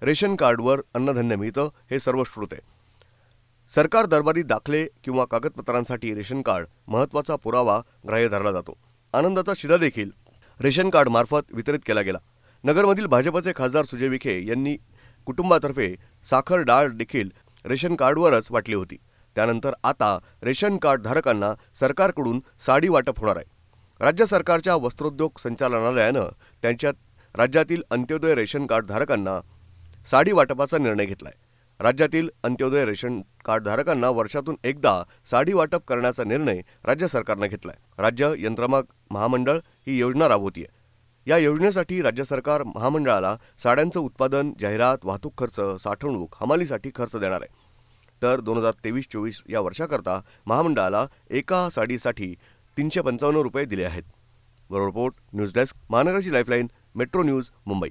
Ration कार्डवर अन्नधान्य मिळतं हे सर्वश्रुत आहे. सरकार दरबारी दाखले किंवा कागदपत्रांसाठी रेशन कार्ड महत्त्वाचा पुरावा ग्राह्य धरला जातो. आनंदाचा शिधा देखील रेशन कार्ड मार्फत वितरित केला गेला. नगरमधील भाजपचे खासदार सुजय विखे यांनी कुटुंबातर्फे साखर डाळ देखील रेशन कार्डवरच वाटली होती. त्यानंतर आता रेशन कार्ड धारकांना सरकारकडून साडी वाटप होणार आहे. राज्य सरकारच्या वस्त्रोद्योग संचालनालयानं त्यांच्यात राज्यातील अंत्योदय रेशन कार्ड धारकांना साडी वाटपाचा निर्णय घेतलाय. राज्यातील अंत्योदय रेशन कार्ड धारकांना वर्षातून एकदा साडी वाटप करण्याचा निर्णय राज्य सरकारनं घेतलाय. राज्य यंत्रमाग महामंडळ ही योजना राबवतीये. या योजनेसाठी राज्य सरकार महामंडळाला साड्यांचं उत्पादन, जाहिरात, वाहतूक खर्च, साठवणूक, हमालीसाठी खर्च देणार आहे. तर 2023-24 या वर्षाकरता महामंडळाला एका साडीसाठी 355 रुपये दिले आहेत. ब्युरो रिपोर्ट, न्यूज डेस्क, महानगराची लाईफलाईन, मेट्रो न्यूज, मुंबई.